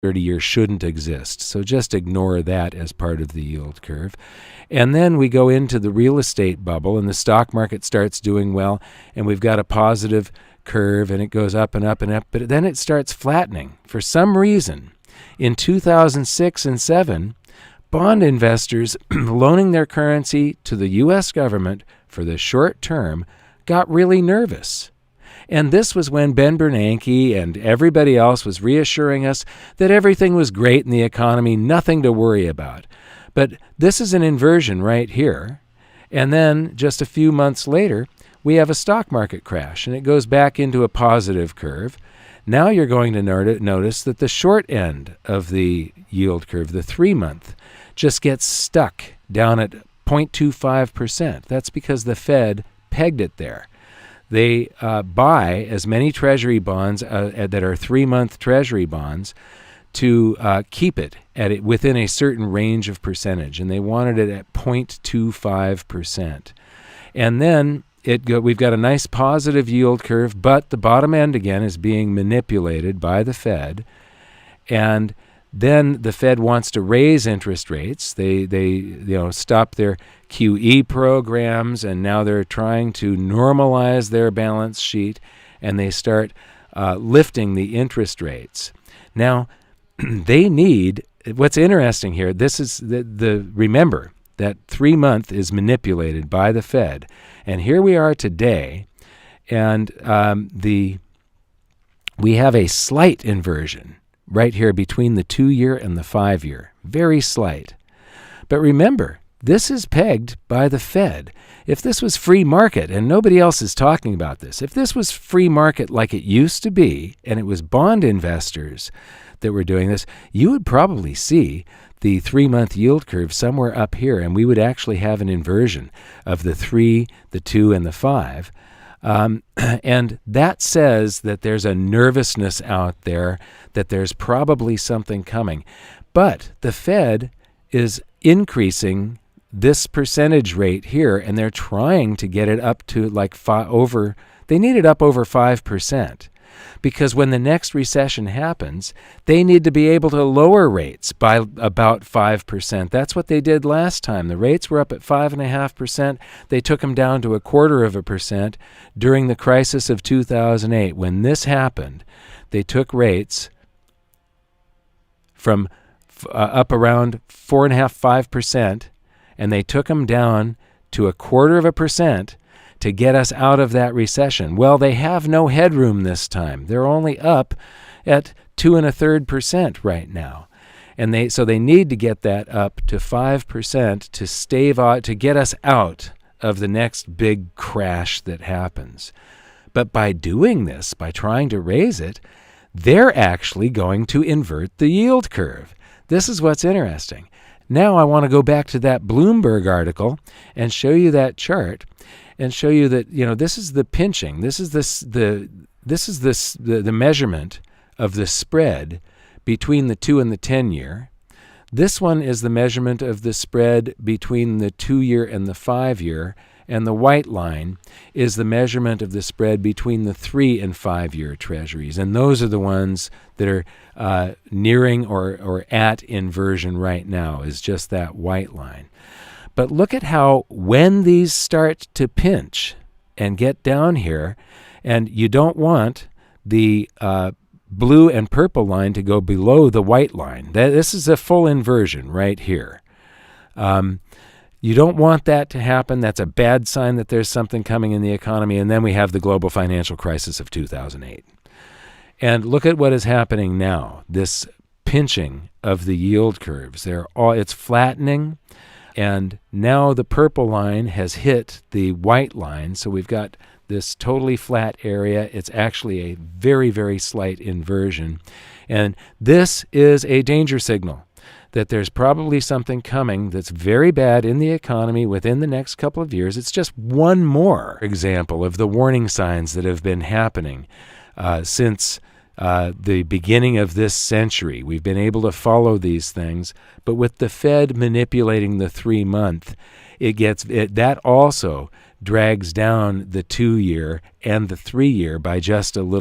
30-year shouldn't exist. So just ignore that as part of the yield curve. And then we go into the real estate bubble, and the stock market starts doing well, and we've got a positive curve, and it goes up and up and up, but then it starts flattening. For some reason, in 2006 and 2007, bond investors loaning their currency to the U.S. government for the short term got really nervous. And this was when Ben Bernanke and everybody else was reassuring us that everything was great in the economy, nothing to worry about. But this is an inversion right here. And then just a few months later, we have a stock market crash, and it goes back into a positive curve. Now you're going to notice that the short end of the yield curve, the 3-month, just gets stuck down at 0.25%. That's because the Fed pegged it there. They buy as many treasury bonds that are 3-month treasury bonds to keep it within a certain range of percentage, and they wanted it at 0.25%. And then we've got a nice positive yield curve, but the bottom end again is being manipulated by the Fed, and then the Fed wants to raise interest rates. They stop their QE programs, and now they're trying to normalize their balance sheet, and they start lifting the interest rates. Now, they need, what's interesting here, this is remember that 3-month is manipulated by the Fed, and here we are today, and we have a slight inversion right here between the 2-year and the 5-year, very slight. But remember, this is pegged by the Fed. If this was free market, and nobody else is talking about this, if this was free market like it used to be, and it was bond investors that were doing this, you would probably see the 3-month yield curve somewhere up here, and we would actually have an inversion of the 3, the 2, and the 5. And that says that there's a nervousness out there, that there's probably something coming. But the Fed is increasing this percentage rate here, and they're trying to get it up to they need it up over 5%. Because when the next recession happens, they need to be able to lower rates by about 5%. That's what they did last time. The rates were up at 5.5%. They took them down to 0.25% during the crisis of 2008. When this happened, they took rates from up around 4.5%, and they took them down to 0.25% to get us out of that recession. Well, they have no headroom this time. They're only up at 2.33% right now. And so they need to get that up to 5% to get us out of the next big crash that happens. But by doing this, by trying to raise it, they're actually going to invert the yield curve. This is what's interesting. Now I want to go back to that Bloomberg article and show you that chart, and show you that, this is the pinching. This is the measurement of the spread between the 2 and the 10-year. This one is the measurement of the spread between the 2-year and the 5-year, and the white line is the measurement of the spread between the 3 and 5-year treasuries. And those are the ones that are nearing or at inversion right now, is just that white line. But look at how when these start to pinch and get down here, and you don't want the blue and purple line to go below the white line. This is a full inversion right here. You don't want that to happen. That's a bad sign that there's something coming in the economy. And then we have the global financial crisis of 2008. And look at what is happening now, this pinching of the yield curves. It's flattening. And now the purple line has hit the white line, so we've got this totally flat area. It's actually a very, very slight inversion. And this is a danger signal that there's probably something coming that's very bad in the economy within the next couple of years. It's just one more example of the warning signs that have been happening since the beginning of this century. We've been able to follow these things, but with the Fed manipulating the 3-month, that also drags down the 2-year and the 3-year by just a little